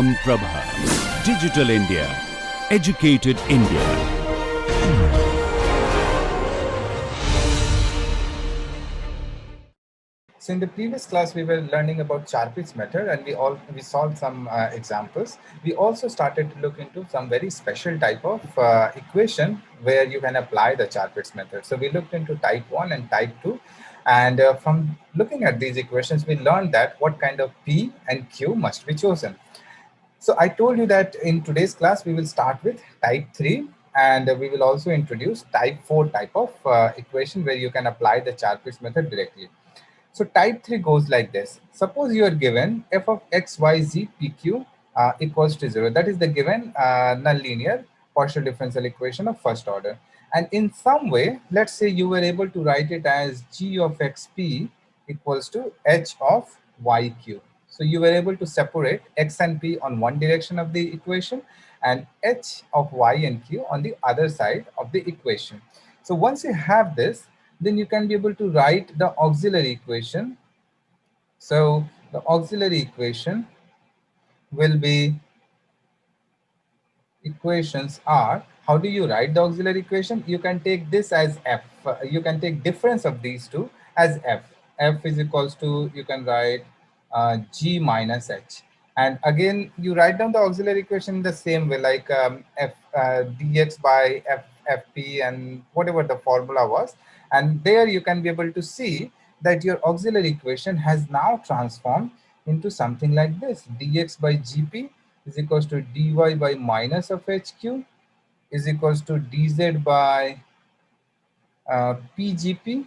Ekam Prabha. Digital India. Educated India. So in the previous class, we were learning about Charpit's method, and we solved some examples. We also started to look into some very special type of equation where you can apply the Charpit's method. So we looked into type 1 and type 2. And from looking at these equations, we learned that what kind of P and Q must be chosen. So I told you that in today's class, we will start with type 3, and we will also introduce type 4 type of equation where you can apply the Charpit's method directly. So type 3 goes like this. Suppose you are given f of x, y, z, p, q equals to 0. That is the given nonlinear partial differential equation of first order. And in some way, let's say you were able to write it as g of xp equals to h of yq. So you were able to separate x and p on one direction of the equation and h of y and q on the other side of the equation. So once you have this, then you can be able to write the auxiliary equation. So the auxiliary equation will be, equations are, how do you write the auxiliary equation? You can take this as f. You can take difference of these two as f. F is equals to, you can write g minus h. And again, you write down the auxiliary equation in the same way, like f dx by f fp and whatever the formula was. And there you can be able to see that your auxiliary equation has now transformed into something like this. Dx by gp is equals to dy by minus of hq is equals to dz by pgp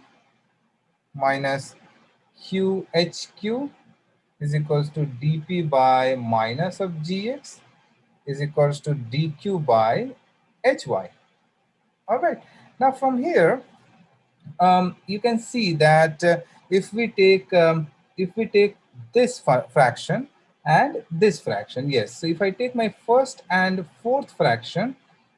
minus qhq is equals to dp by minus of gx is equals to dq by hy. All right. Now from here, you can see that if we take this fraction and this fraction, yes. So if I take my first and fourth fraction,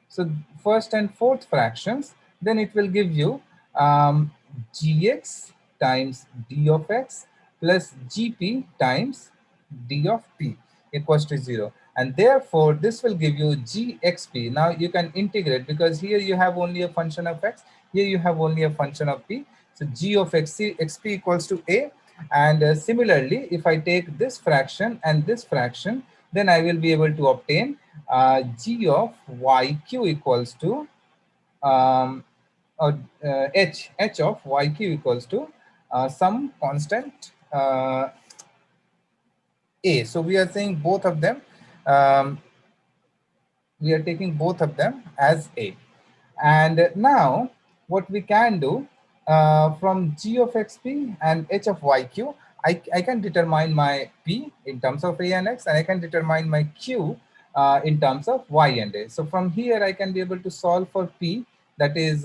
so first and fourth fractions, then it will give you gx times d of x plus gp times d of p equals to 0. And therefore, this will give you gxp. Now you can integrate because here you have only a function of x, here you have only a function of p. So g of xp equals to a. And similarly, if I take this fraction and this fraction, then I will be able to obtain g of yq equals to h of yq equals to some constant a. So we are saying both of them, um, we are taking both of them as a. And now what we can do, from g of xp and h of yq, I can determine my p in terms of a and x, and I can determine my q in terms of y and a. So from here I can be able to solve for p, that is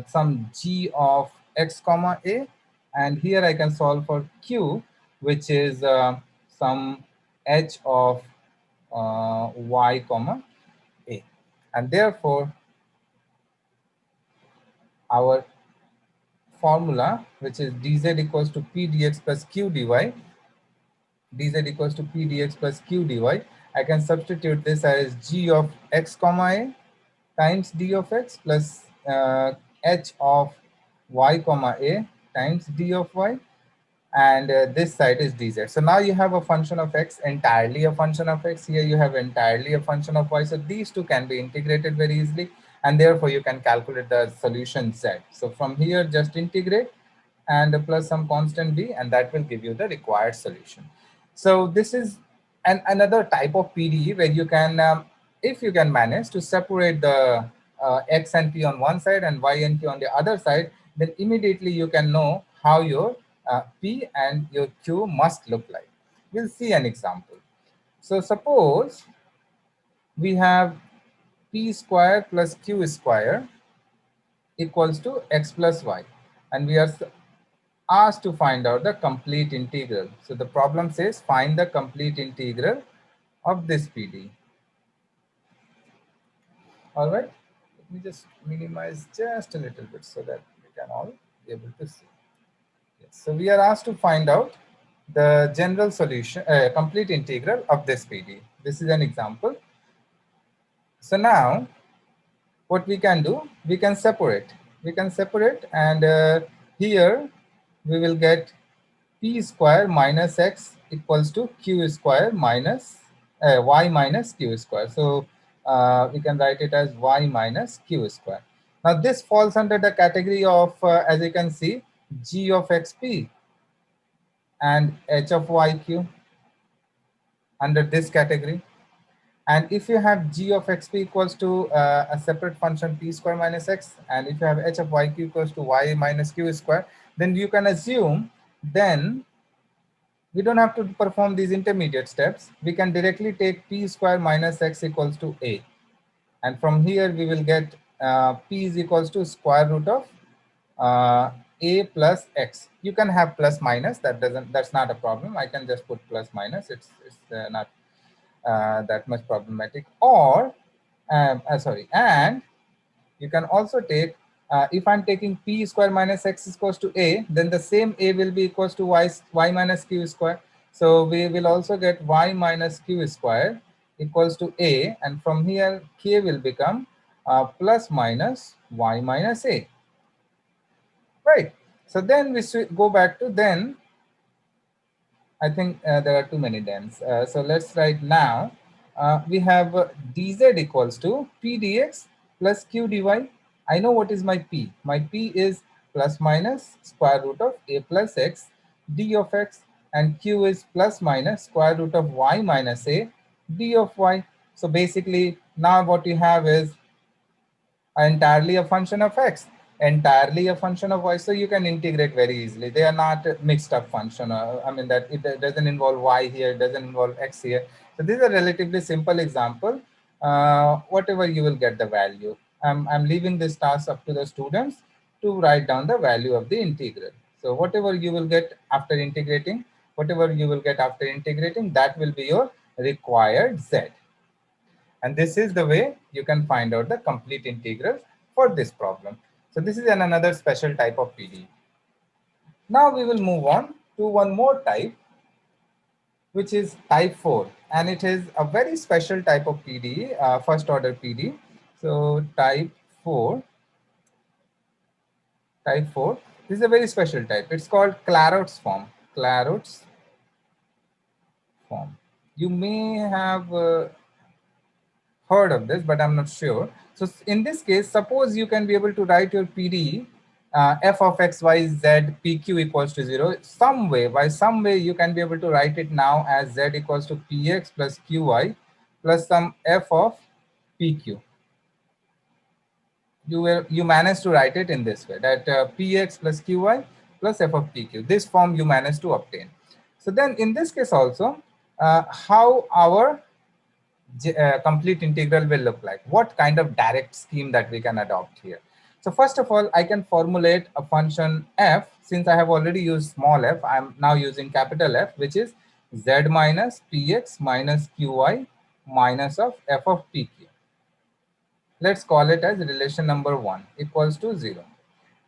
some g of x comma a, and here I can solve for q, which is some h of y comma a. And therefore our formula, which is dz equals to p dx plus q dy, dz equals to p dx plus q dy, I can substitute this as g of x comma a times d of x plus h of y comma a times d of y, and this side is dz. So now you have a function of x, entirely a function of x. Here you have entirely a function of y. So these two can be integrated very easily, and therefore you can calculate the solution z. So from here, just integrate and plus some constant b, and that will give you the required solution. So this is another type of PDE where you can, if you can manage to separate the x and p on one side and y and q on the other side, then immediately you can know how your p and your q must look like. We'll see an example. So suppose we have p square plus q square equals to x plus y, and we are asked to find out the complete integral. So the problem says find the complete integral of this PD. All right, let me just minimize just a little bit so that we can all be able to see. Yes. So we are asked to find out the general solution, complete integral of this PDE. This is an example. So now what we can do, we can separate. We can separate, and here we will get p square minus x equals to q square minus y minus q square. So we can write it as y minus q square. Now this falls under the category of, as you can see, g of xp and h of yq under this category. And if you have g of xp equals to a separate function p square minus x, and if you have h of yq equals to y minus q square, then you can assume then we don't have to perform these intermediate steps. We can directly take p square minus x equals to a. And from here we will get p is equals to square root of a plus x. You can have plus minus, that's not a problem. I can just put plus minus, it's not that much problematic. Or sorry, and you can also take, if I'm taking p square minus x is equals to a, then the same a will be equals to y minus q square. So we will also get y minus q square equals to a, and from here k will become plus minus y minus a, right? So then we should go back to then. I think there are too many thens. So let's write now. We have dz equals to p dx plus q dy. I know what is my p. My p is plus minus square root of a plus x d of x, and q is plus minus square root of y minus a d of y. So basically now what you have is entirely a function of x, entirely a function of y, so you can integrate very easily. They are not mixed up function. I mean that it doesn't involve y here, it doesn't involve x here. So this is a relatively simple example. Whatever you will get the value, I'm leaving this task up to the students to write down the value of the integral. So whatever you will get after integrating, that will be your required z. And this is the way you can find out the complete integral for this problem. So this is another special type of PDE. Now we will move on to one more type, which is type 4. And it is a very special type of PDE, first order PDE. So type 4, this is a very special type. It's called Clairaut's form. Clairaut's form. You may have heard of this, but I'm not sure. So in this case, suppose you can be able to write your PDE f of x, y, z, pq equals to 0. By some way, you can be able to write it now as z equals to px plus qy plus some f of pq. You managed to write it in this way, that px plus qy plus f of pq. This form you managed to obtain. So then in this case also, how our complete integral will look like, what kind of direct scheme that we can adopt here. So first of all, I can formulate a function f. Since I have already used small f, I'm now using capital F, which is z minus px minus qy minus of f of pq. Let's call it as relation number 1 equals to 0.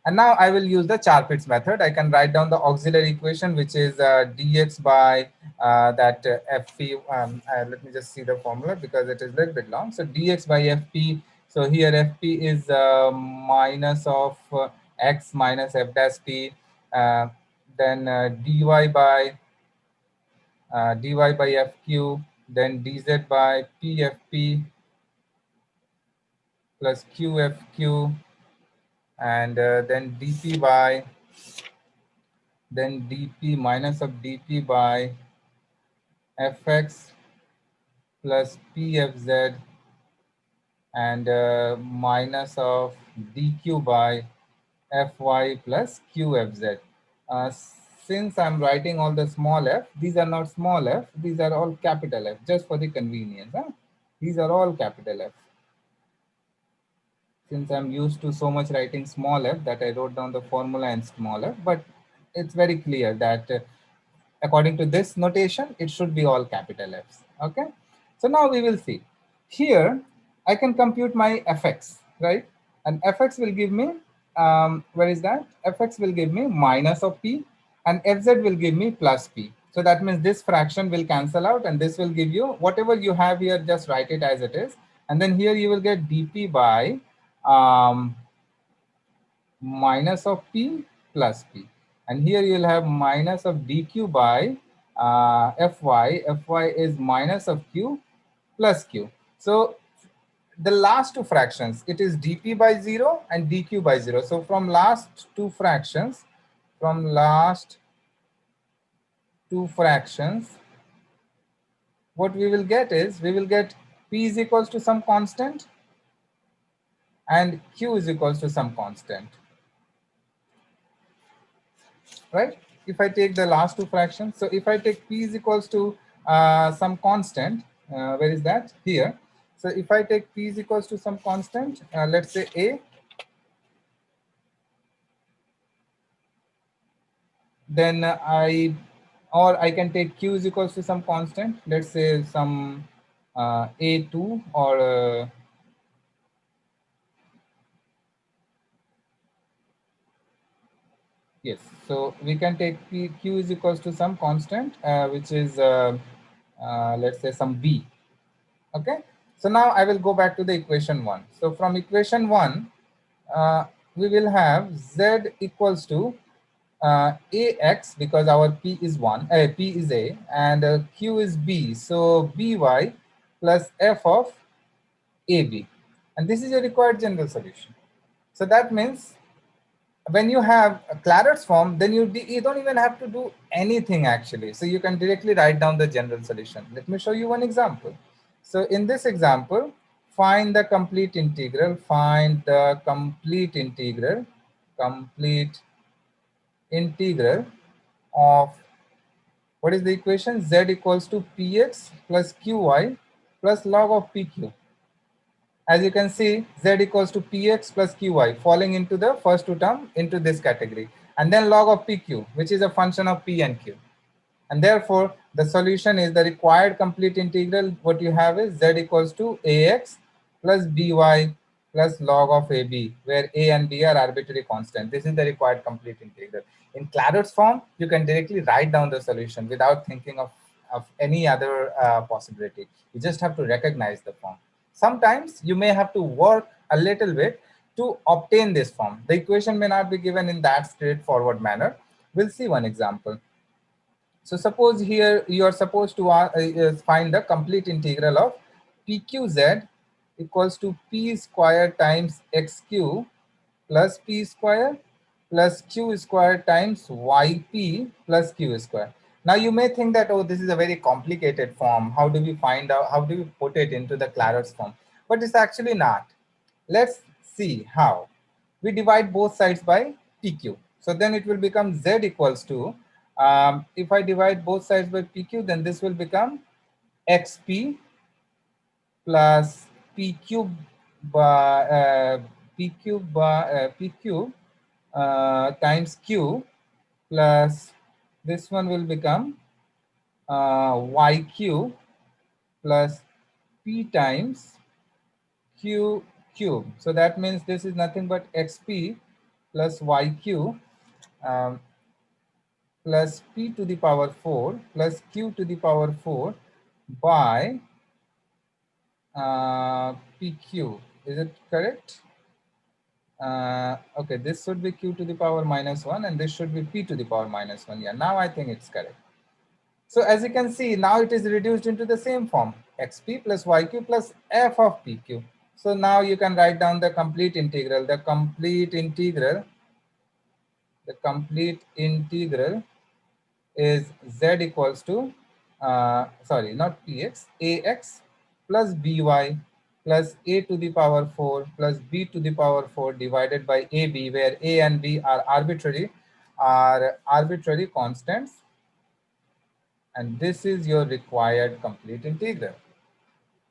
And now I will use the Charpit's method. I can write down the auxiliary equation, which is dx by that fp. Let me just see the formula because it is a little bit long. So dx by fp. So here fp is minus of x minus f dash p. Then dy by fq. Then dz by pfp plus qfq. And then dp by, then dp minus of dp by fx plus pfz, and minus of dq by fy plus qfz. Since I'm writing all the small f, these are not small f, these are all capital F, just for the convenience. These are all capital F. Since I'm used to so much writing small f, that I wrote down the formula in small f, but it's very clear that according to this notation, it should be all capital Fs. Okay. So now we will see. Here, I can compute my fx, right? And fx will give me, where is that? Fx will give me minus of p, and fz will give me plus p. So that means this fraction will cancel out and this will give you whatever you have here, just write it as it is. And then here you will get dp by minus of p plus p. And here you'll have minus of dq by fy. Fy is minus of q plus q. So the last two fractions, it is dp by 0 and dq by 0. So from last two fractions, what we will get is, we will get p is equals to some constant and q is equals to some constant, right? If I take the last two fractions, so if I take p is equals to some constant, where is that? Here. So if I take p is equals to some constant, let's say a, then I can take q is equals to some constant, let's say some a2 or yes, so we can take q is equals to some constant, which is let's say some b. Okay, so now I will go back to the equation 1. So from equation 1, we will have z equals to ax, because our p is 1, p is a, and q is b, so by plus f of ab, and this is a required general solution. So that means when you have a Claret's form, then you don't even have to do anything actually. So you can directly write down the general solution. Let me show you one example. So in this example, find the complete integral, complete integral of, what is the equation? Z equals to px plus qy plus log of pq. As you can see, z equals to px plus qy, falling into the first two term into this category, and then log of pq, which is a function of p and q. And therefore, the solution is the required complete integral. What you have is z equals to ax plus by plus log of ab, where a and b are arbitrary constant. This is the required complete integral. In Claret's form, you can directly write down the solution without thinking of any other possibility. You just have to recognize the form. Sometimes you may have to work a little bit to obtain this form. The equation may not be given in that straightforward manner. We'll see one example. So suppose here you are supposed to find the complete integral of pqz equals to p square times xq plus p square plus q square times yp plus q square. Now you may think that, oh, this is a very complicated form. How do we find out, how do we put it into the Claret's form? But it's actually not. Let's see how. We divide both sides by pq. So then it will become z equals to, if I divide both sides by pq, then this will become xp plus p cube by p cube times q, plus this one will become yq plus p times q cube. So that means this is nothing but xp plus yq plus p to the power 4 plus q to the power 4 by pq. Is it correct? Okay, this should be q to the power minus 1 and this should be p to the power minus 1. Yeah, now I think it's correct. So as you can see, now it is reduced into the same form, xp plus yq plus f of pq. So now you can write down the complete integral. The complete integral is z equals to, sorry, not px, ax plus by plus a to the power 4 plus b to the power 4 divided by ab, where a and b are arbitrary constants. And this is your required complete integral.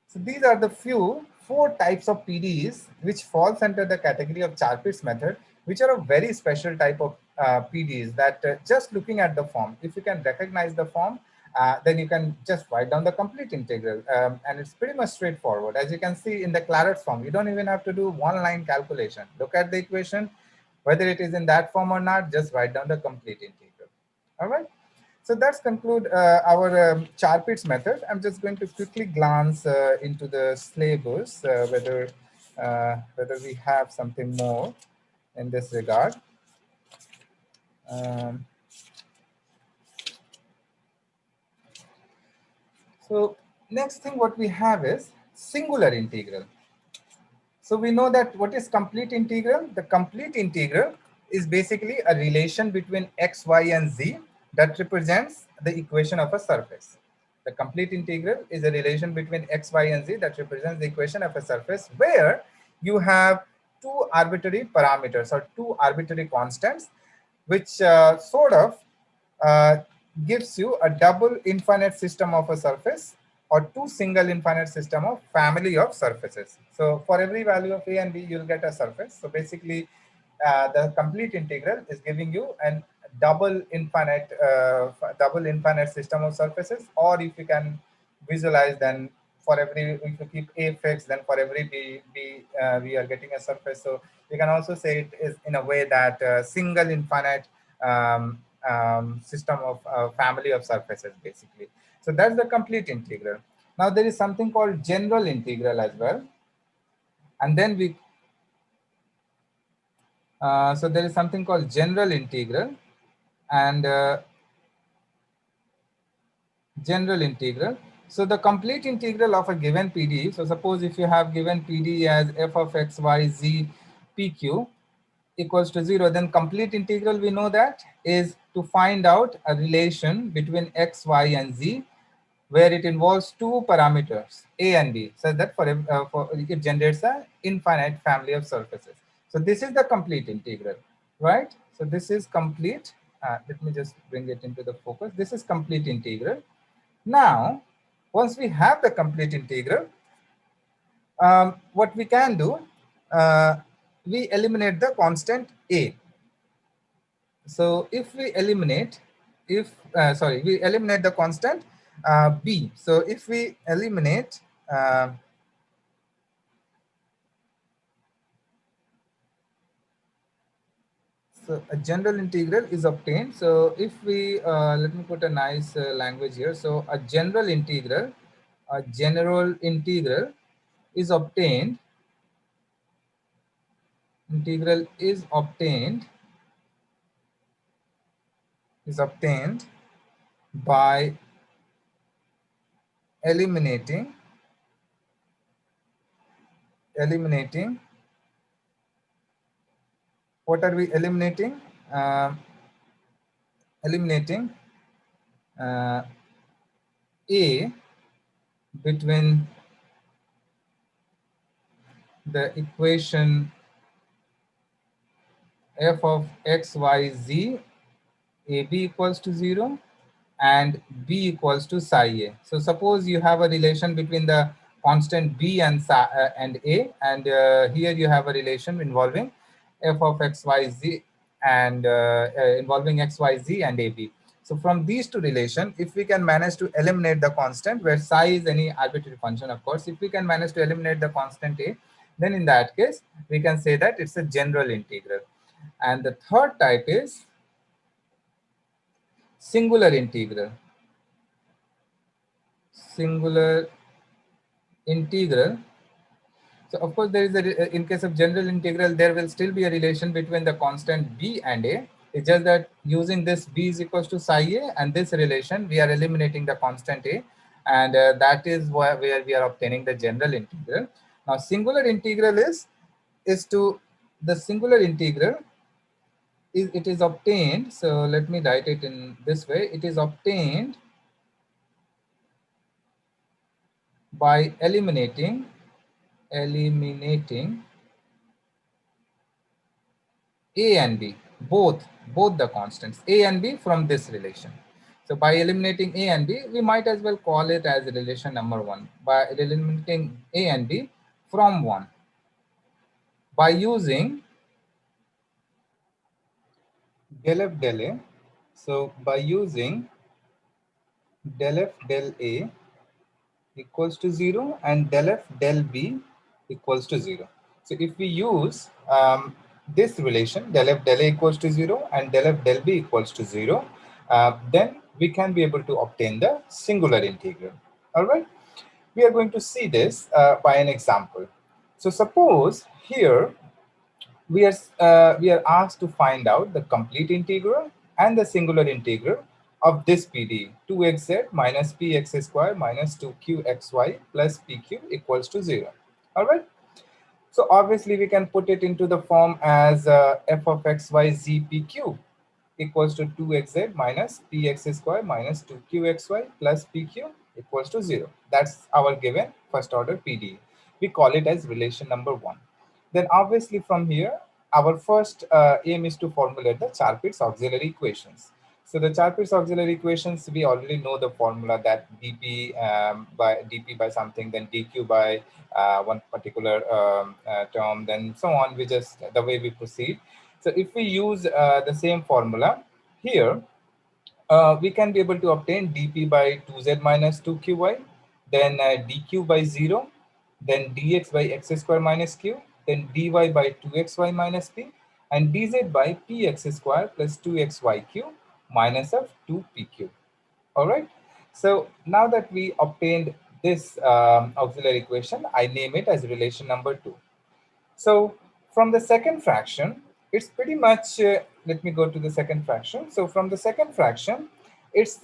So these are the four types of PDEs which falls under the category of Charpit's method, which are a very special type of PDEs that just looking at the form, if you can recognize the form, then you can just write down the complete integral. And it's pretty much straightforward. As you can see in the Claret's form, you don't even have to do one-line calculation. Look at the equation, whether it is in that form or not, just write down the complete integral. All right. So that's conclude our Charpit's method. I'm just going to quickly glance into the syllabus, whether we have something more in this regard. Um, so next thing what we have is singular integral. So we know that what is complete integral? The complete integral is basically a relation between x, y, and z that represents the equation of a surface. The complete integral is a relation between x, y, and z that represents the equation of a surface where you have two arbitrary parameters or two arbitrary constants, which sort of uh, gives you a double infinite system of a surface or two single infinite system of family of surfaces. So for every value of a and b, you'll get a surface. So basically, the complete integral is giving you an double infinite system of surfaces. Or if you can visualize, then for every, if you keep a fixed, then for every b we are getting a surface. So you can also say it is in a way that single infinite um, system of family of surfaces basically. So that's the complete integral. Now there is something called general integral as well. And then so there is something called general integral and general integral. So the complete integral of a given PDE. So suppose if you have given PDE as f of x, y, z, pq equals to 0, then complete integral, we know that is to find out a relation between x, y, and z where it involves two parameters a and b, so that for it generates an infinite family of surfaces. So this is the complete integral, right? So this is complete. Let me just bring it into the focus. This is complete integral. Now, once we have the complete integral, what we can do, we eliminate the constant a. So if we eliminate, we eliminate the constant b. So if we eliminate, so a general integral is obtained. So if we, let me put a nice language here. So a general integral is obtained, is obtained by eliminating what are we eliminating? Eliminating a between the equation f of x, y, z, a b equals to 0 and b equals to psi a. So suppose you have a relation between the constant b and a, and here you have a relation involving f of x, y, z and involving x, y, z and ab. So from these two relations, if we can manage to eliminate the constant, where psi is any arbitrary function, of course, if we can manage to eliminate the constant a, then in that case, we can say that it's a general integral. And the third type is singular integral. Singular integral. So of course, there is in case of general integral, there will still be a relation between the constant b and a. It's just that using this b is equals to psi a and this relation, we are eliminating the constant a, and that is where we are obtaining the general integral. Now, singular integral is to the singular integral is it is obtained. So let me write it in this way. It is obtained by eliminating a and b, both the constants a and b from this relation. So by eliminating a and b, we might as well call it as relation number 1. By eliminating a and b from 1 by using del f del a. So by using del f del a equals to 0 and del f del b equals to 0. So if we use this relation del f del a equals to 0 and del f del b equals to 0, then we can be able to obtain the singular integral. All right, we are going to see this by an example. So suppose here we are asked to find out the complete integral and the singular integral of this PD 2xz minus px square minus 2qxy plus pq equals to 0. All right. So obviously we can put it into the form as f of xy z pq equals to 2xz minus px square minus 2qxy plus pq equals to 0. That's our given first order PDE. We call it as relation number 1. Then obviously from here, our first aim is to formulate the Charpit's auxiliary equations. So the Charpit's auxiliary equations, we already know the formula that dp by something, then dq by one particular term, then so on. We just the way we proceed. So if we use the same formula here, we can be able to obtain dp by 2z minus 2qy, then dq by 0, then dx by x square minus q, then dy by 2xy minus p, and dz by px square plus 2xyq minus of 2pq. All right. So now that we obtained this auxiliary equation, I name it as relation number 2. So from the second fraction, it's pretty much, let me go to the second fraction. So from the second fraction, it's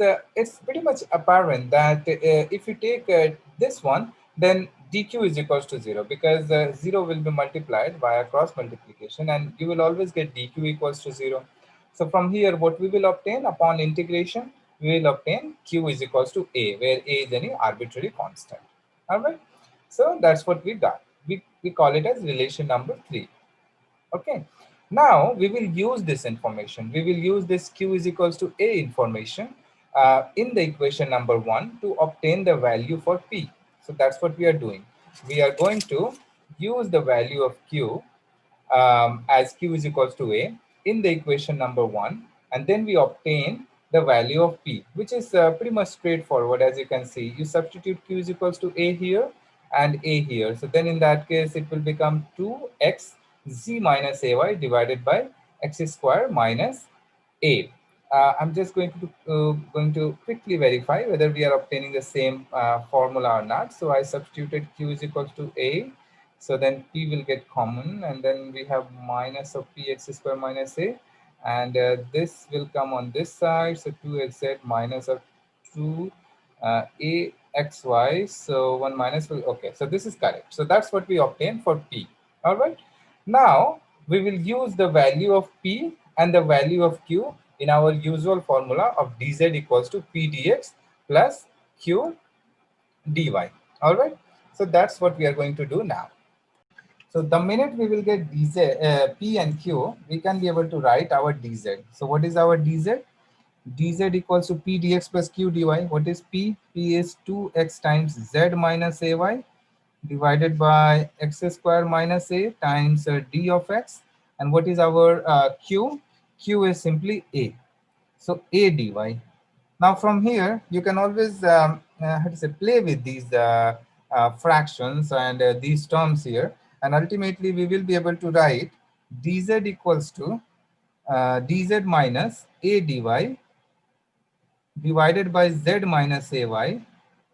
pretty much apparent that if you take this one, then dq is equals to 0, because 0 will be multiplied via cross multiplication, and you will always get dq equals to 0. So from here, what we will obtain upon integration, we will obtain q is equals to a, where a is any arbitrary constant. All right. So that's what we got. We call it as relation number 3. Okay. Now we will use this information. We will use this q is equals to a information in the equation number 1 to obtain the value for p. So that's what we are doing. We are going to use the value of q as q is equals to a in the equation number 1, and then we obtain the value of p, which is pretty much straightforward. As you can see, you substitute q is equals to a here and a here. So then in that case, it will become 2x z minus ay divided by x square minus a. I'm just going to quickly verify whether we are obtaining the same formula or not. So I substituted q is equals to a. So then p will get common, and then we have minus of px square minus a, and this will come on this side. So 2xz minus of 2 axy. So 1 minus will, okay. So this is correct. So that's what we obtain for p. All right. Now we will use the value of p and the value of q in our usual formula of dz equals to p dx plus q dy. All right. So that's what we are going to do now. So the minute we will get dz, p and q, we can be able to write our dz. So what is our dz? Dz equals to p dx plus q dy. What is p? P is 2x times z minus ay divided by x square minus a times d of x. And what is our q? Q is simply a. So a dy. Now from here, you can always how to say, play with these fractions and these terms here. And ultimately, we will be able to write dz equals to dz minus a dy divided by z minus ay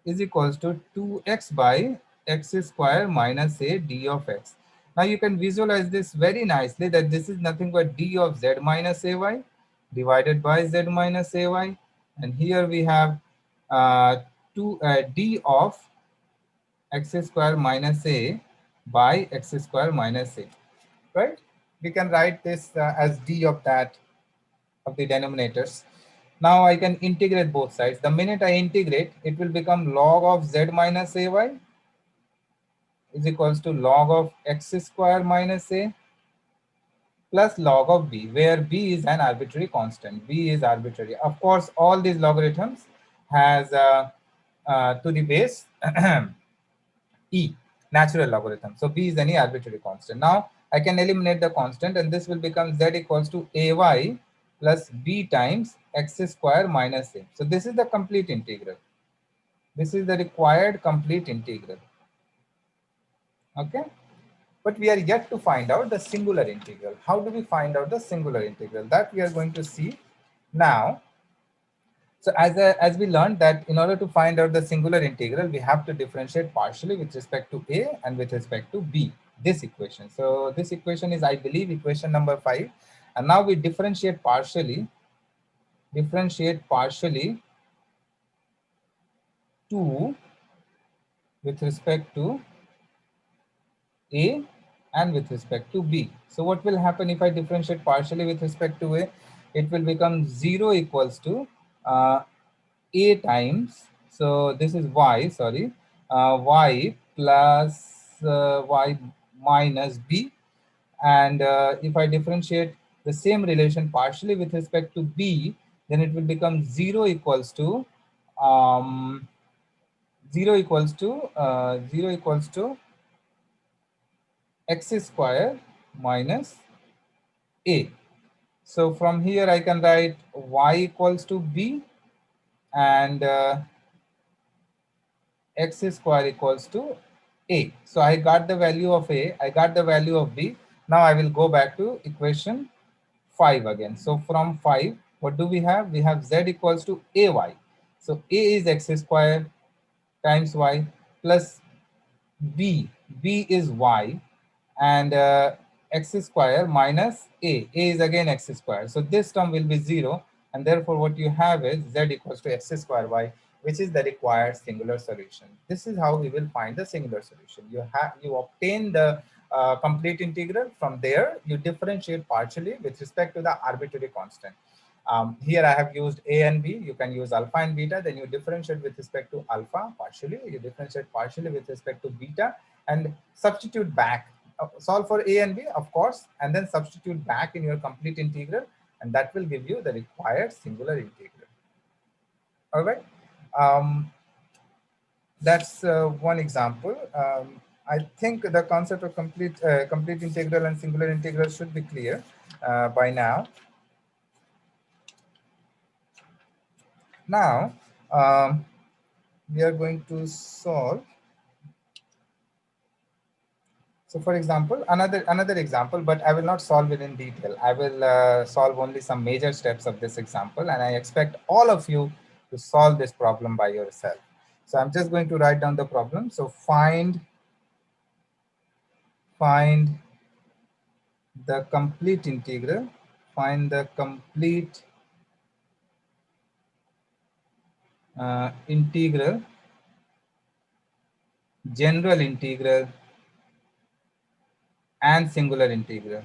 is equals to 2x by x square minus a d of x. Now you can visualize this very nicely, that this is nothing but d of z minus ay divided by z minus ay. And here we have d of x square minus a by x square minus a, right? We can write this as d of that, of the denominators. Now I can integrate both sides. The minute I integrate, it will become log of z minus ay is equals to log of x square minus a plus log of b, where b is an arbitrary constant. B is arbitrary. Of course, all these logarithms has to the base e, natural logarithm. So b is any arbitrary constant. Now I can eliminate the constant, and this will become z equals to ay plus b times x square minus a. So this is the complete integral. This is the required complete integral. Okay. But we are yet to find out the singular integral. How do we find out the singular integral? That we are going to see now. So as we learned that in order to find out the singular integral, we have to differentiate partially with respect to a and with respect to b, this equation. So this equation is, I believe, equation number 5. And now we differentiate partially to with respect to a and with respect to b. So what will happen if I differentiate partially with respect to a? It will become 0 equals to a times, so this is y, sorry, y plus y minus b. And if I differentiate the same relation partially with respect to b, then it will become um, 0 equals to x square minus a. So from here I can write y equals to b, and x square equals to a. So I got the value of a, I got the value of b. Now I will go back to equation 5 again. So from 5, what do we have? We have z equals to ay. So a is x square times y plus b is y, and x square minus a is again x square. So this term will be 0, and therefore what you have is z equals to x square y, which is the required singular solution. This is how we will find the singular solution. You obtain the complete integral. From there you differentiate partially with respect to the arbitrary constant. Here I have used a and b. You can use alpha and beta. Then you differentiate with respect to alpha partially. You differentiate partially with respect to beta, and substitute back. Solve for a and b, of course, and then substitute back in your complete integral, and that will give you the required singular integral. All right. Um, that's one example. I think the concept of complete integral and singular integral should be clear by now. Now, we are going to solve. So for example, another example, but I will not solve it in detail. I will solve only some major steps of this example, and I expect all of you to solve this problem by yourself. So I'm just going to write down the problem. So find the complete integral, find the complete integral, general integral, and singular integral,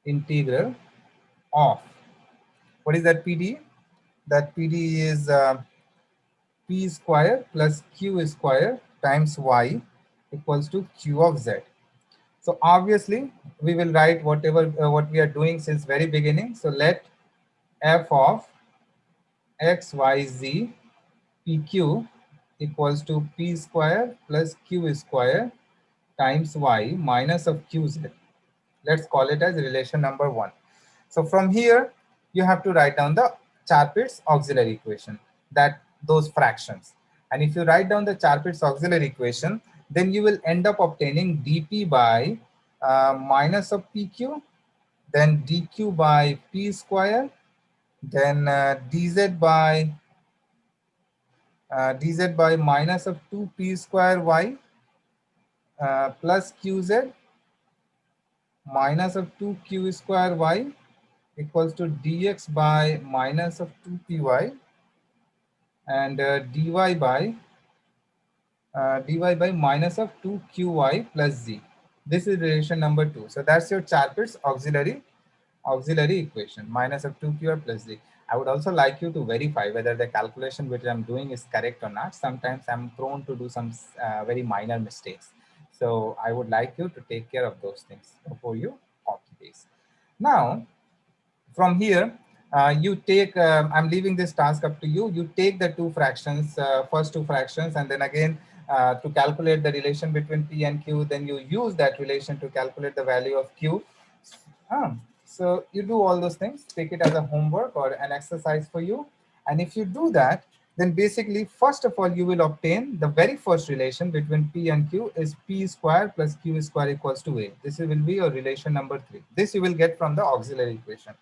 integral of, what is that PD? That PD is p square plus q square times y equals to q of z. So obviously we will write whatever what we are doing since very beginning. So let f of x, y, z pq equals to p square plus q square times y minus of qz. Let's call it as relation number 1. So from here, you have to write down the Charpit's auxiliary equation, that those fractions. And if you write down the Charpit's auxiliary equation, then you will end up obtaining dp by minus of pq, then dq by p square, then dz by minus of 2p square y plus qz minus of 2q square y equals to dx by minus of 2py, and dy by minus of 2qy plus z. This is relation number 2. So that's your Charpit's auxiliary equation, minus of 2qy plus z. I would also like you to verify whether the calculation which I'm doing is correct or not. Sometimes I'm prone to do some very minor mistakes. So I would like you to take care of those things before you copy paste. Now, from here, you take, I'm leaving this task up to you. You take the two fractions, first two fractions, and then again to calculate the relation between P and Q, then you use that relation to calculate the value of Q. So you do all those things, take it as a homework or an exercise for you. And if you do that, then basically, first of all, you will obtain the very first relation between P and Q is P square plus Q square equals to A. This will be your relation number 3. This you will get from the auxiliary equation.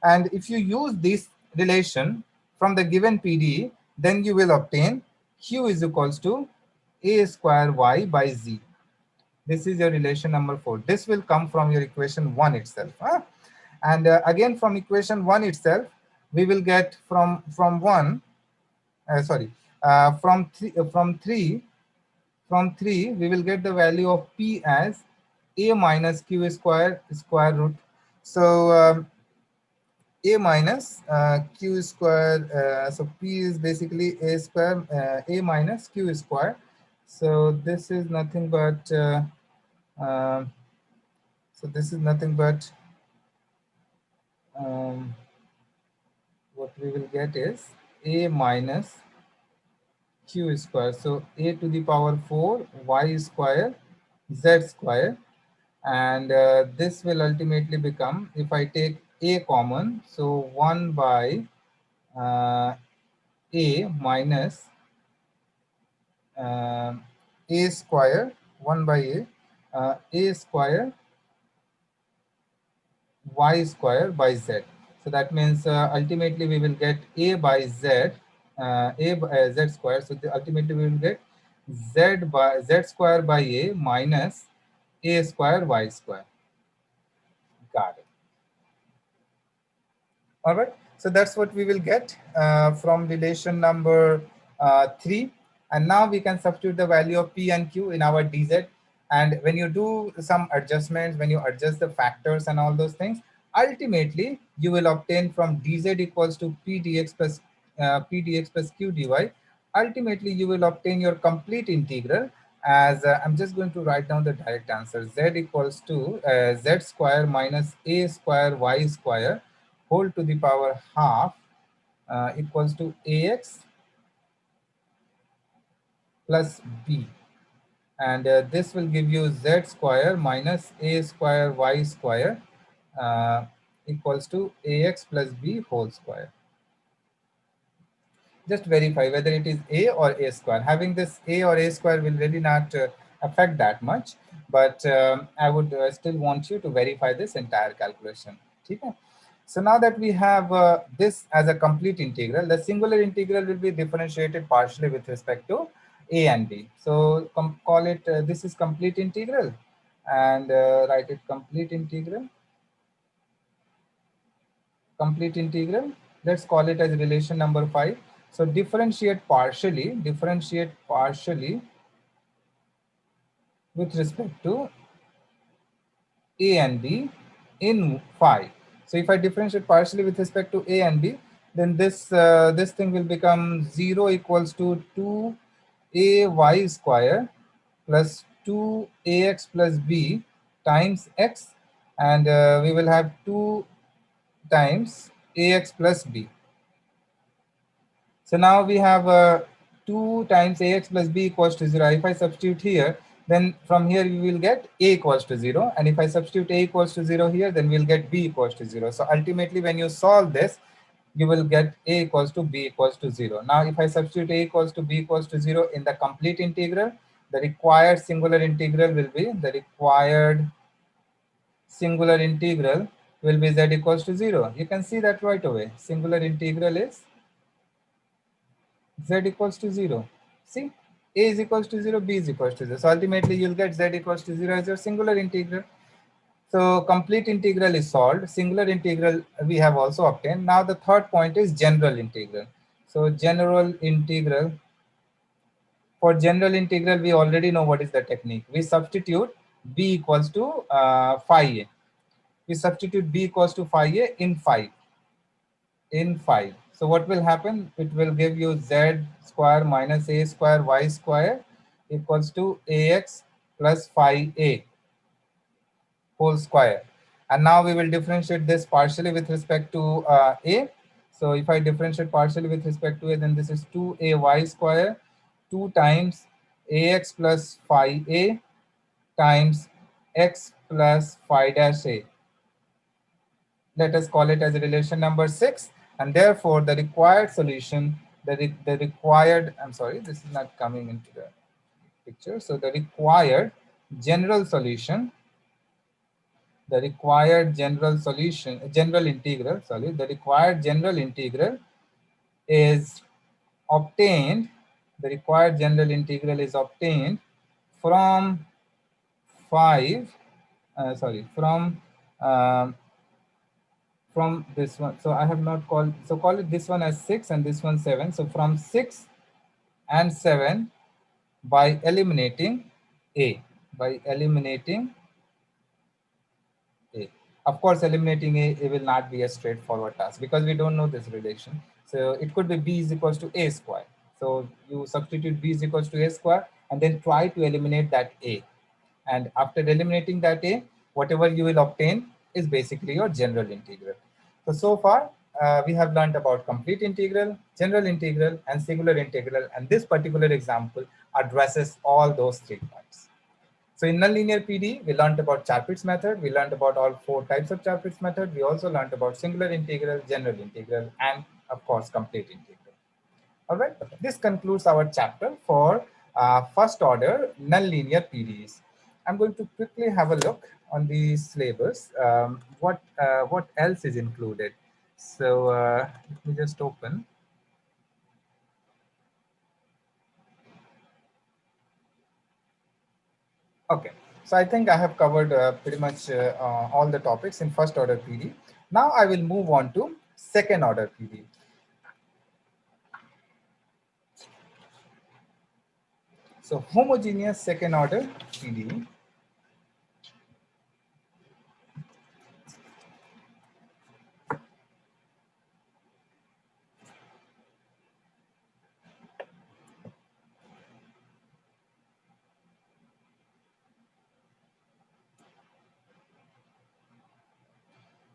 And if you use this relation from the given PDE, then you will obtain Q is equals to A square Y by Z. This is your relation number 4. This will come from your equation 1 itself. And again, from equation 1 itself, we will get from 1, from 3, we will get the value of P as A minus Q square root. So A minus Q square, so P is basically A square, A minus Q square. So this is nothing but, um, what we will get is A minus Q square. So A to the power 4, Y square, Z square. And this will ultimately become, if I take A common, so 1 by A minus A square, 1 by A square Y square by Z. So that means ultimately we will get A by Z, Z square. So ultimately we will get Z square by A minus A square Y square. Got it. All right. So that's what we will get from relation number 3. And now we can substitute the value of P and Q in our DZ. And when you do some adjustments, when you adjust the factors and all those things, ultimately you will obtain from DZ equals to P dx plus Q dy. Ultimately, you will obtain your complete integral as I'm just going to write down the direct answer. Z equals to Z square minus A square Y square whole to the power half equals to AX plus B. And this will give you Z square minus A square Y square equals to AX plus B whole square. Just verify whether it is A or A square. Having this A or A square will really not affect that much, but I would still want you to verify this entire calculation. Okay? So now that we have this as a complete integral, the singular integral will be differentiated partially with respect to A and B. So call it, this is complete integral, and write it complete integral. Complete integral, let's call it as relation number 5. So differentiate partially with respect to A and B in phi. So if I differentiate partially with respect to A and B, then this thing will become 0 equals to 2ay square plus 2ax plus b times x, and we will have 2 times ax plus b. So now we have 2 times ax plus b equals to 0. If I substitute here, then from here we will get a equals to 0. And if I substitute a equals to 0 here, then we'll get b equals to 0. So ultimately, when you solve this, you will get a equals to b equals to 0. Now, if I substitute a equals to b equals to 0 in the complete integral, the required singular integral will be z equals to 0. You can see that right away. Singular integral is z equals to 0. See, a is equals to 0, b is equals to 0. So ultimately, you'll get z equals to 0 as your singular integral. So complete integral is solved. Singular integral we have also obtained. Now the third point is general integral. So general integral. For general integral, we already know what is the technique. We substitute b equals to phi a. We substitute b equals to phi a in phi. So what will happen? It will give you z square minus a square y square equals to ax plus phi a whole square. And now we will differentiate this partially with respect to a. So if I differentiate partially with respect to a, then this is 2ay square 2 times ax plus phi a times x plus phi dash a. Let us call it as relation number 6. And therefore, the required solution the required, I'm sorry, this is not coming into the picture. So the required general solution, the required general solution, general integral, sorry, the required general integral is obtained, the required general integral is obtained from 5, sorry, um, from this one. So I have not called, so call it this one as 6 and this one 7. So from 6 and 7 by eliminating A, by eliminating A. Of course, eliminating A, it will not be a straightforward task because we don't know this relation. So it could be B is equals to A square. So you substitute B is equals to A square and then try to eliminate that A. And after eliminating that A, whatever you will obtain is basically your general integral. So far, we have learned about complete integral, general integral, and singular integral. And this particular example addresses all those 3 points. So in nonlinear PD, we learned about Chapit's method. We learned about all 4 types of Chapit's method. We also learned about singular integral, general integral, and of course, complete integral. All right, this concludes our chapter for first order nonlinear PDEs. I'm going to quickly have a look on the syllabus. What else is included? So let me just open. Okay, so I think I have covered pretty much all the topics in first order PD. Now I will move on to second order PD. So homogeneous second order PD.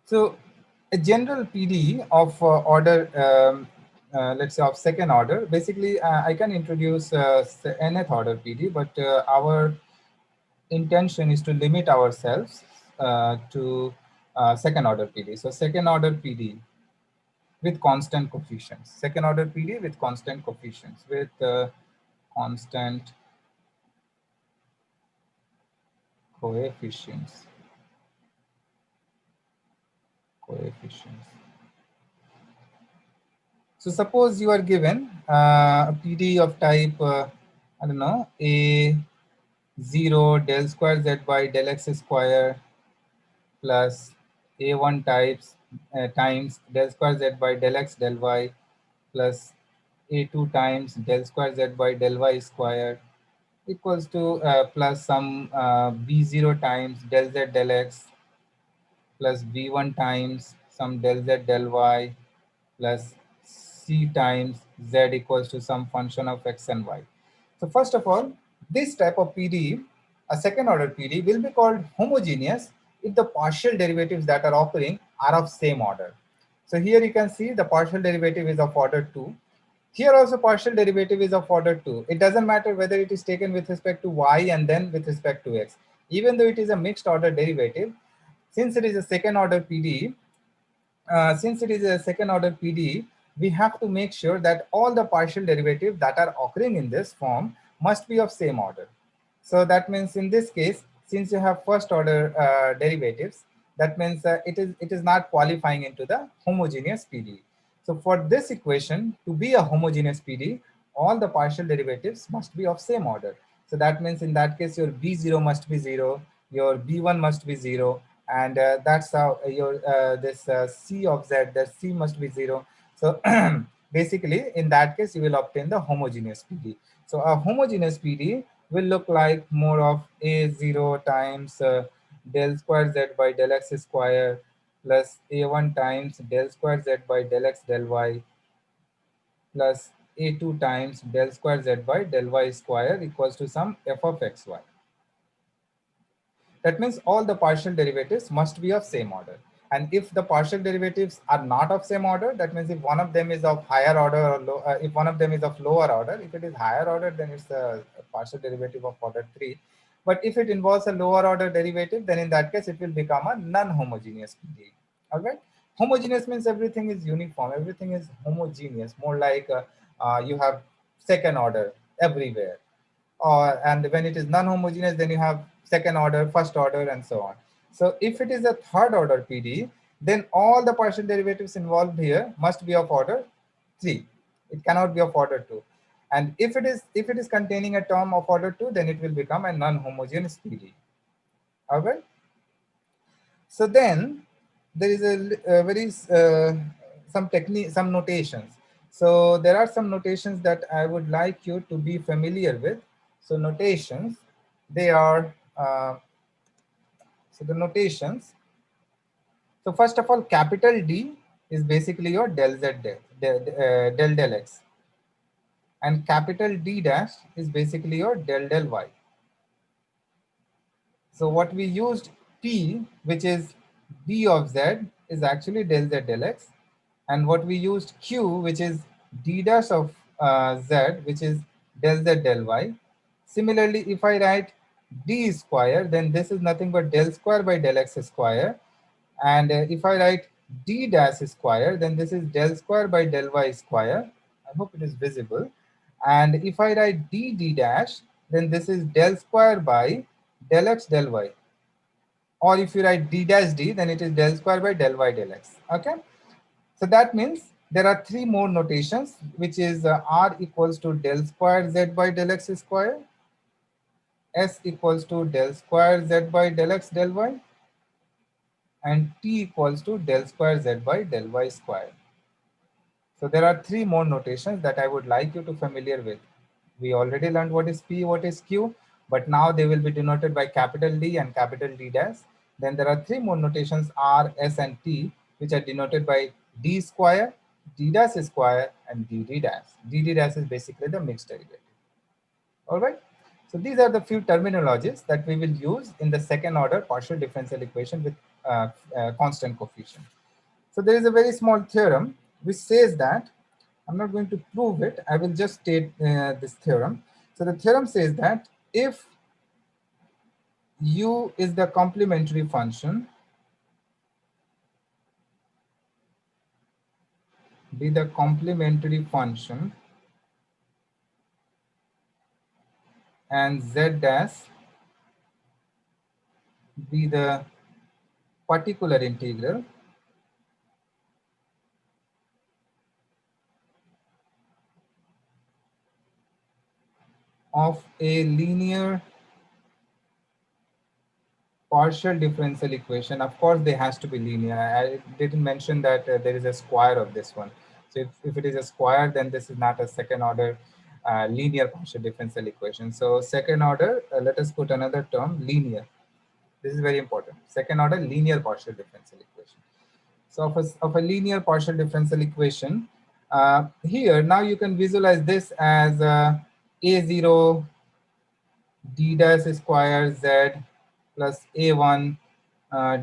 So a general PD of order, let's say of second order, basically I can introduce nth order PD, but our intention is to limit ourselves to second order PD. So second order PD with constant coefficients. Second order PD with constant coefficients, with constant coefficients. So suppose you are given a PD of type, I don't know, A0 del square z by del x square plus A1 times del square z by del x del y plus A2 times del square z by del y square equals to plus some B0 times del z del x plus B1 times some del z del y plus C times Z equals to some function of X and Y. So first of all, this type of PD, a second order PD, will be called homogeneous if the partial derivatives that are occurring are of same order. So here you can see the partial derivative is of order 2. Here also partial derivative is of order 2. It doesn't matter whether it is taken with respect to y and then with respect to x. Even though it is a mixed order derivative, since it is a second order PD, we have to make sure that all the partial derivatives that are occurring in this form must be of same order. So that means in this case, since you have first order derivatives, that means it is not qualifying into the homogeneous PD. So for this equation to be a homogeneous PD, all the partial derivatives must be of same order. So that means in that case, your B0 must be 0, your B1 must be 0, and that's how your this C of Z, that C must be 0. So basically, in that case, you will obtain the homogeneous PD. So a homogeneous PD will look like more of A0 times del square Z by del X square plus A1 times del square Z by del X del Y plus A2 times del square Z by del Y square equals to some f of xy. That means all the partial derivatives must be of same order. And if the partial derivatives are not of same order, that means if one of them is of higher order or if one of them is of lower order, if it is higher order, then it's a partial derivative of order 3. But if it involves a lower order derivative, then in that case, it will become a non-homogeneous PD. All right. Homogeneous means everything is uniform, everything is homogeneous, more like you have second order everywhere. And when it is non-homogeneous, then you have second order, first order, and so on. So if it is a third order PDE, then all the partial derivatives involved here must be of order 3. It cannot be of order 2. And if it is containing a term of order 2, then it will become a non-homogeneous PDE. All right. So then there is a very some technique, some notations. So there are some notations that I would like you to be familiar with. So notations, they are so the notations. So first of all, capital D is basically your del Z del X, and capital D dash is basically your del Y. So what we used P, which is D of Z, is actually del Z del X. And what we used Q, which is D dash of Z, which is del Z del Y. Similarly, if I write D square, then this is nothing but del square by del X square. And if I write D dash square, then this is del square by del Y square. I hope it is visible. And if I write D dash, then this is del square by del X del Y. Or if you write D dash D, then it is del square by del Y del X. Okay. So that means there are 3 more notations, which is R equals to del square Z by del X square, S equals to del square Z by del X del Y, and T equals to del square Z by del Y square. So there are 3 more notations that I would like you to familiar with. We already learned what is P, what is Q, but now they will be denoted by capital D and capital D dash. Then there are 3 more notations R, S, and T, which are denoted by D square, D dash square, and DD dash. DD dash is basically the mixed derivative. All right. So these are the few terminologies that we will use in the second order partial differential equation with constant coefficient. So there is a very small theorem which says that, I'm not going to prove it, I will just state this theorem. So the theorem says that if u is the complementary function, be the complementary function, and z dash be the particular integral, of a linear partial differential equation. Of course, they has to be linear. I didn't mention that there is a square of this one. So if it is a square, then this is not a second order linear partial differential equation. So second order, let us put another term, linear. This is very important. Second order linear partial differential equation. So of a linear partial differential equation, here now you can visualize this as A0 d dash square z plus a1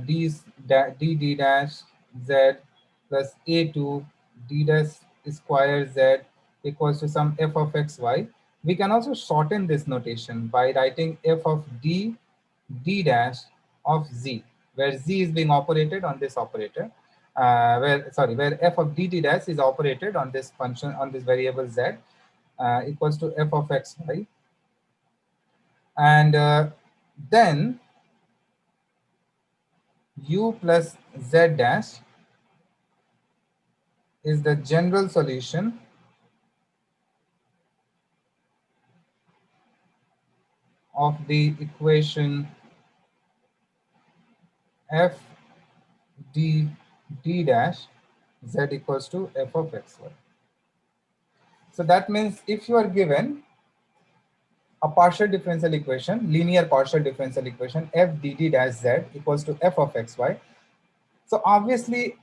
d dash z plus a2 d dash square z equals to some f of x y. We can also shorten this notation by writing f of d dash of z, where z is being operated on this operator, where f of dt dash is operated on this function, on this variable z, equals to f of x y. And then u plus z dash is the general solution of the equation f d dash z equals to f of x y. So that means if you are given a partial differential equation, linear partial differential equation, f dd dash z equals to f of xy. So obviously,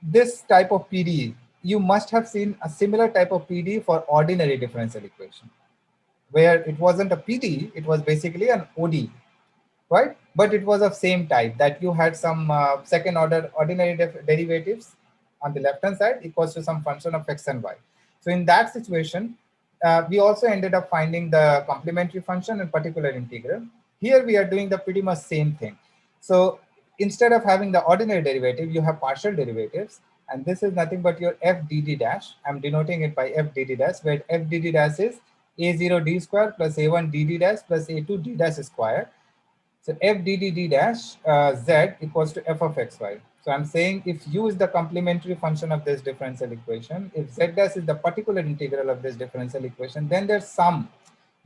this type of PDE, you must have seen a similar type of PDE for ordinary differential equation, where it wasn't a PDE, it was basically an ODE, right? But it was of same type, that you had some second order ordinary derivatives on the left hand side equals to some function of x and y. So in that situation, we also ended up finding the complementary function and particular integral. Here we are doing the pretty much same thing. So instead of having the ordinary derivative, you have partial derivatives. and this is nothing but your FDD dash. I'm denoting it by FDD dash, where FDD dash is A0 D square plus A1 DD dash plus A2 D dash square. So FDD dash Z equals to f of xy. So I'm saying if u is the complementary function of this differential equation, if Z dash is the particular integral of this differential equation, then their sum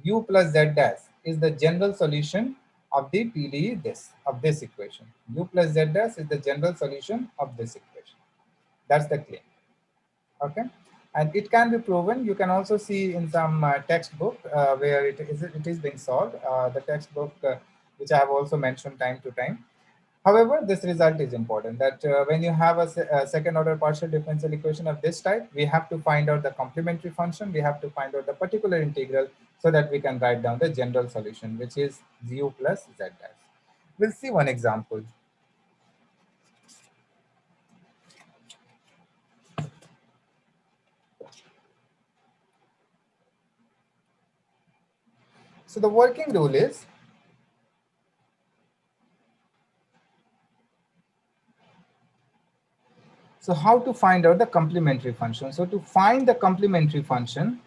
u plus Z dash is the general solution of the PDE of this equation. U plus Z dash is the general solution of this equation. That's the claim. Okay, and it can be proven. You can also see in some textbook where it is being solved. The textbook which I have also mentioned time to time. However, this result is important, that when you have a second order partial differential equation of this type, we have to find out the complementary function. We have to find out the particular integral so that we can write down the general solution, which is u plus Z dash. We'll see one example. So the working rule is, so how to find out the complementary function? So to find the complementary function,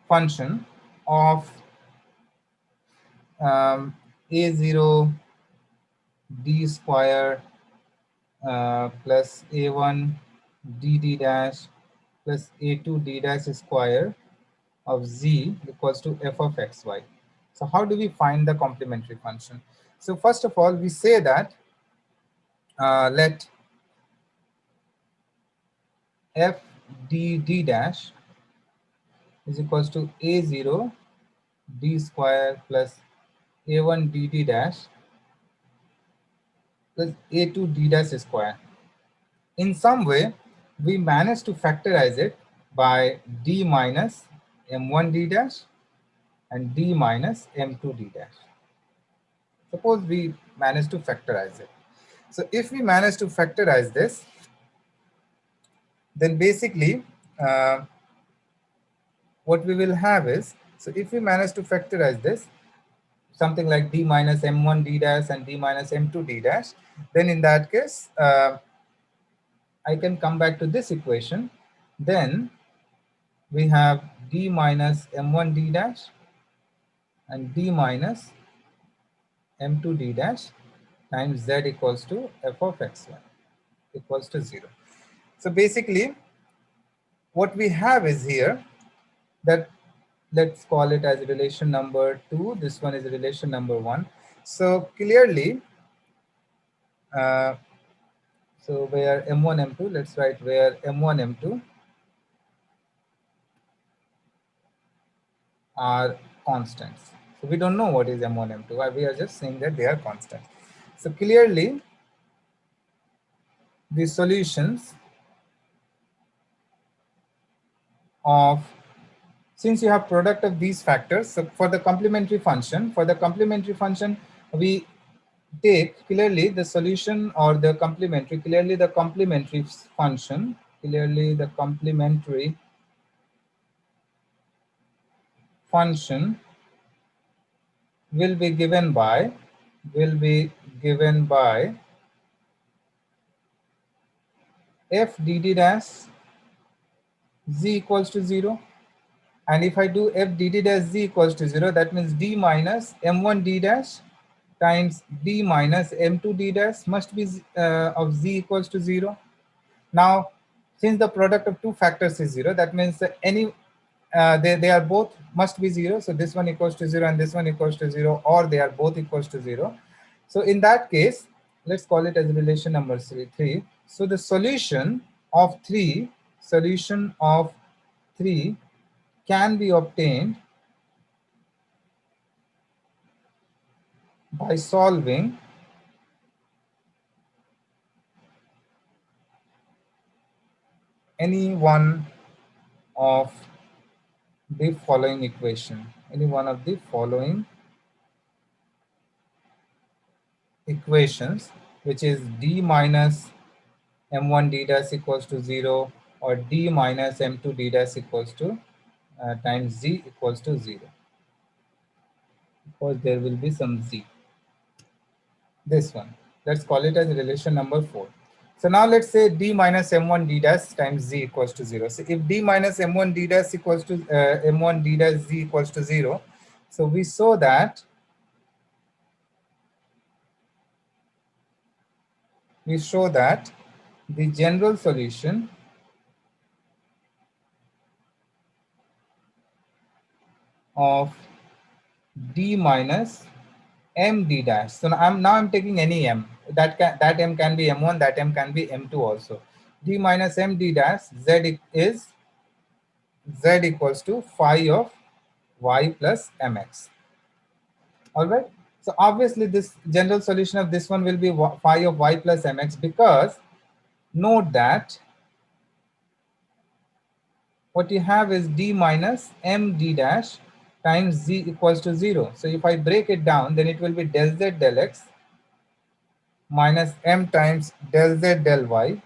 function of A0 D square plus A1 DD dash plus A2 D dash square of Z equals to f of xy. So how do we find the complementary function? So first of all, we say that let f d dash is equals to A0 D square plus A1 DD dash plus A2 D dash square. In some way, we managed to factorize it by D minus M1 D dash and D minus M2 D dash. Suppose we manage to factorize it. So if we manage to factorize this, then basically what we will have is, so if we manage to factorize this, something like D minus M1 D dash and D minus M2 D dash, then in that case, I can come back to this equation. Then we have D minus M1 D dash and D minus M2 D dash times Z equals to f of xy equals to 0. So basically, what we have is here that, let's call it as relation number 2. This one is relation number 1. So clearly, so where M1, M2, let's write where M1, M2 are constants. So we don't know what is M1, M2. We are just saying that they are constants. So clearly, the solutions of, since you have product of these factors, so for the complementary function, we take clearly the solution or the complementary, clearly the complementary function will be given by f dd dash z equals to 0. And if I do f dd dash z equals to 0, that means d minus m1 d dash times d minus m2 d dash must be of z equals to 0. Now, since the product of two factors is 0, that means that they are both must be 0. So this one equals to 0 and this one equals to 0, or they are both equals to 0. So in that case, let's call it as relation number 3. So the solution of 3 can be obtained by solving any one of the following equation, which is d minus m1 d dash equals to 0 or d minus m2 d dash equals to times z equals to 0. Because there will be some z. This one. Let's call it as relation number 4. So now let's say d minus m1 d dash times z equals to 0. So if d minus m1 d dash equals to m1 d dash z equals to 0, so we saw that the general solution of d minus m d dash. So now I'm taking any m. That m can be m1, that m can be m2 also. D minus m d dash z is z equals to phi of y plus mx. All right. So obviously this general solution of this one will be phi of y plus mx, because note that what you have is d minus m d dash times z equals to 0. So if I break it down, then it will be del z del x minus m times del z del y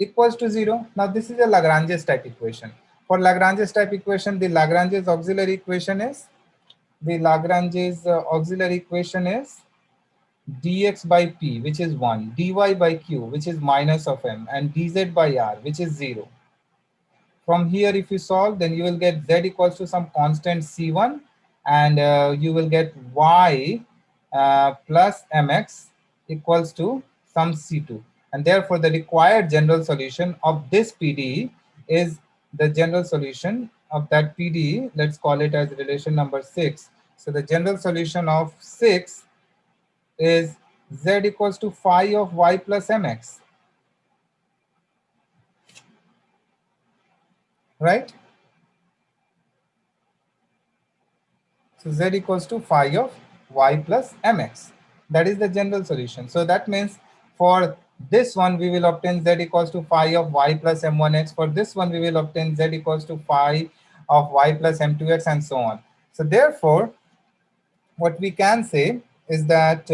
equals to 0. Now this is a Lagrange's type equation. For Lagrange's type equation, the Lagrange's auxiliary equation is dx by p, which is 1, dy by q, which is minus of m, and dz by r, which is 0. From here, if you solve, then you will get z equals to some constant c1, and you will get y plus mx equals to some c2. And therefore, the required general solution of this PDE is the general solution of that PDE. Let's call it as relation number 6. So the general solution of 6 is z equals to phi of y plus mx, right? So z equals to phi of y plus mx. That is the general solution. So that means for this one, we will obtain z equals to phi of y plus m1x. For this one, we will obtain z equals to phi of y plus m2x, and so on. So therefore, what we can say is that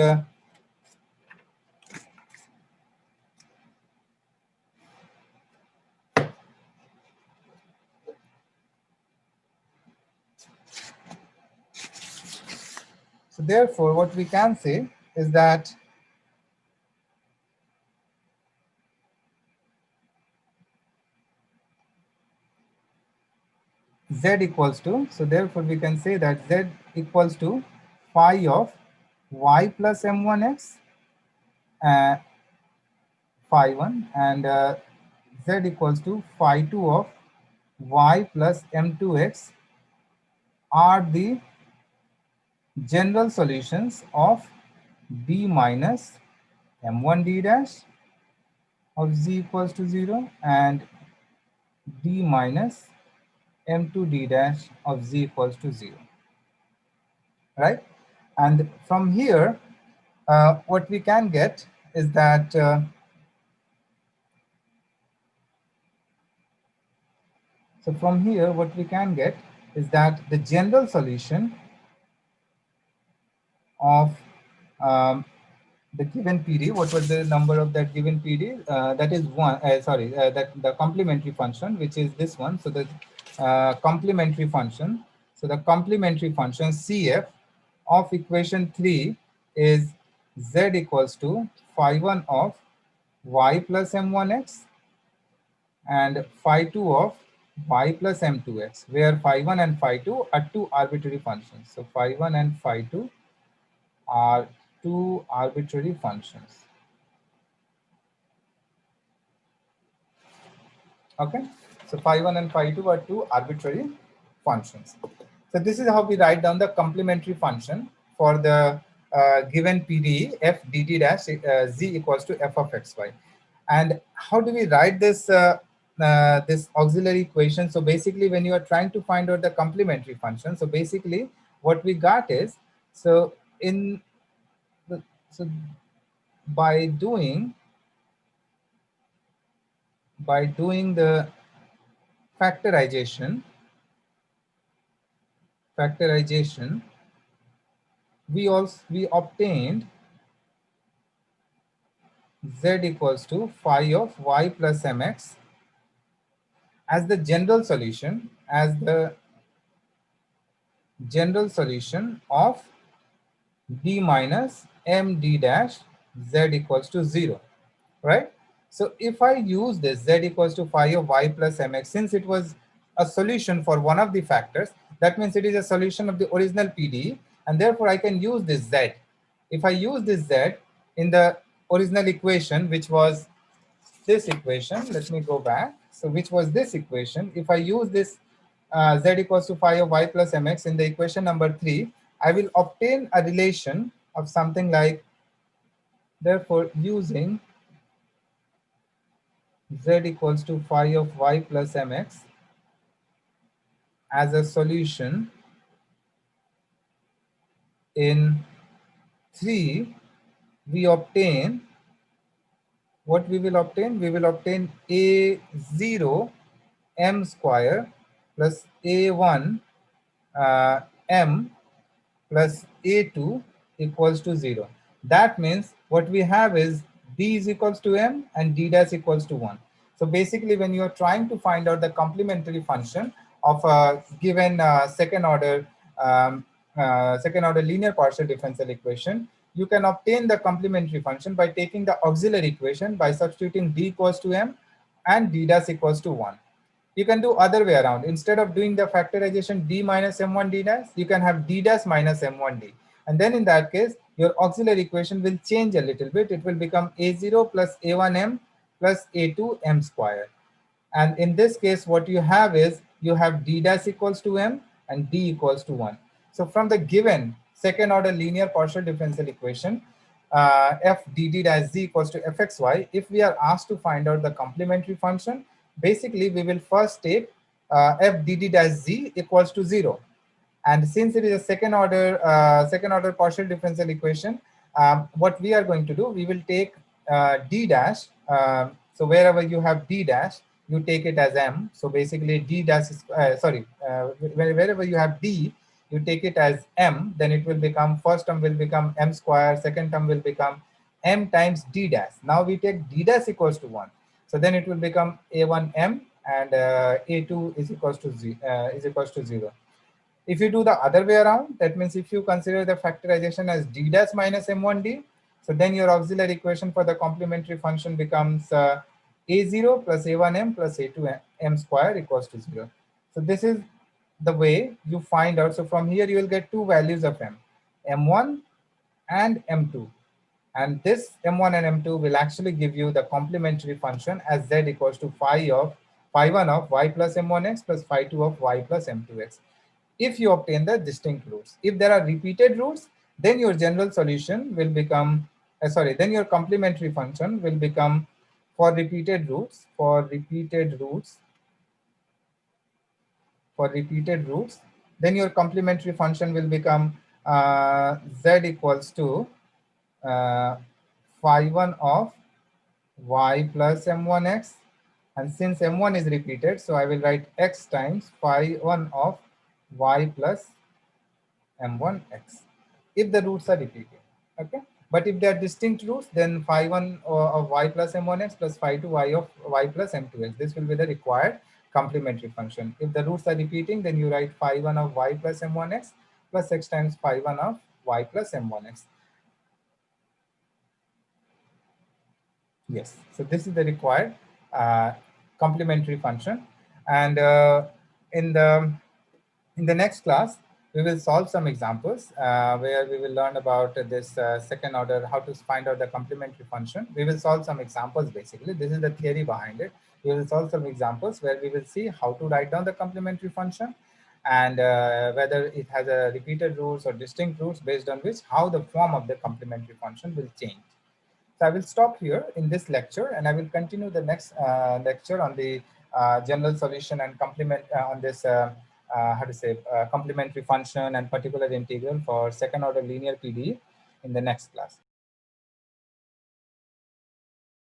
what we can say is that z equals to, so therefore we can say that z equals to phi of y plus m1x, phi 1, and z equals to phi 2 of y plus m2x are the general solutions of d minus m1 d dash of z equals to 0 and d minus m2 d dash of z equals to 0, right? And from here, what we can get is that so from here, what we can get is that the general solution of the given PD, what was the number of that given PD? That is one, that the complementary function, which is this one. So the complementary function, so the complementary function CF of equation 3 is Z equals to phi 1 of y plus m1x and phi 2 of y plus m2x, where phi 1 and phi 2 are two arbitrary functions. So phi 1 and phi 2 are two arbitrary functions. Okay, so phi 1 and phi 2 are two arbitrary functions. So this is how we write down the complementary function for the given PDE f dt dash z equals to f of xy. And how do we write this this auxiliary equation? So basically, when you are trying to find out the complementary function, so basically what we got is, so in the, so by doing the factorization, we obtained z equals to phi of y plus mx as the general solution, as the general solution of d minus md dash z equals to 0, right? So if I use this z equals to phi of y plus mx, since it was a solution for one of the factors, that means it is a solution of the original PDE, and therefore I can use this z. If I use this z in the original equation, which was this equation, let me go back. So which was this equation, if I use this z equals to phi of y plus mx in the equation number 3, I will obtain a relation of something like, therefore using z equals to phi of y plus mx as a solution in 3, we obtain, what we will obtain? We will obtain a0 m square plus a1 m plus a2 equals to 0. That means what we have is d is equals to m and d dash equals to 1. So basically, when you are trying to find out the complementary function of a given second order linear partial differential equation, you can obtain the complementary function by taking the auxiliary equation by substituting d equals to m and d dash equals to 1. You can do other way around. Instead of doing the factorization d minus m1 d dash, you can have d dash minus m1 d. And then in that case, your auxiliary equation will change a little bit. It will become a0 plus a1m plus a2m square. And in this case, what you have is you have d dash equals to m and d equals to 1. So from the given second order linear partial differential equation, f dd dash z equals to fxy, if we are asked to find out the complementary function, basically we will first take f dd dash z equals to 0. And since it is a second order partial differential equation, what we are going to do, we will take d dash. So wherever you have d dash, you take it as m. So basically d dash is, wherever you have d, you take it as m, then it will become, first term will become m square, second term will become m times d dash. Now we take d dash equals to 1. So then it will become a1m and a2 is equals to 0. If you do the other way around, that means if you consider the factorization as d dash minus m1d, so then your auxiliary equation for the complementary function becomes a0 plus a1m plus a2m square equals to 0. So this is the way you find out. So from here you will get two values of m, m1 and m2. And this m1 and m2 will actually give you the complementary function as z equals to phi1 of y plus m1x plus phi2 of y plus m2x. If you obtain the distinct roots. If there are repeated roots, then your general solution will become, then your complementary function will become, for repeated roots, then your complementary function will become z equals to phi1 of y plus m1x. And since m1 is repeated, so I will write x times phi1 of y plus m1x if the roots are repeated. Okay, but if they are distinct roots, then phi1 of y plus m1x plus phi2 y of y plus m2x, this will be the required complementary function. If the roots are repeating, then you write phi1 of y plus m1x plus x times phi1 of y plus m1x. Yes, so this is the required complementary function. And in the next class, we will solve some examples where we will learn about this second order, how to find out the complementary function. We will solve some examples basically. This is the theory behind it. We will solve some examples where we will see how to write down the complementary function and whether it has a repeated roots or distinct roots, based on which how the form of the complementary function will change. So I will stop here in this lecture and I will continue the next lecture on the general solution and complement on this complementary function and particular integral for second order linear PDE in the next class.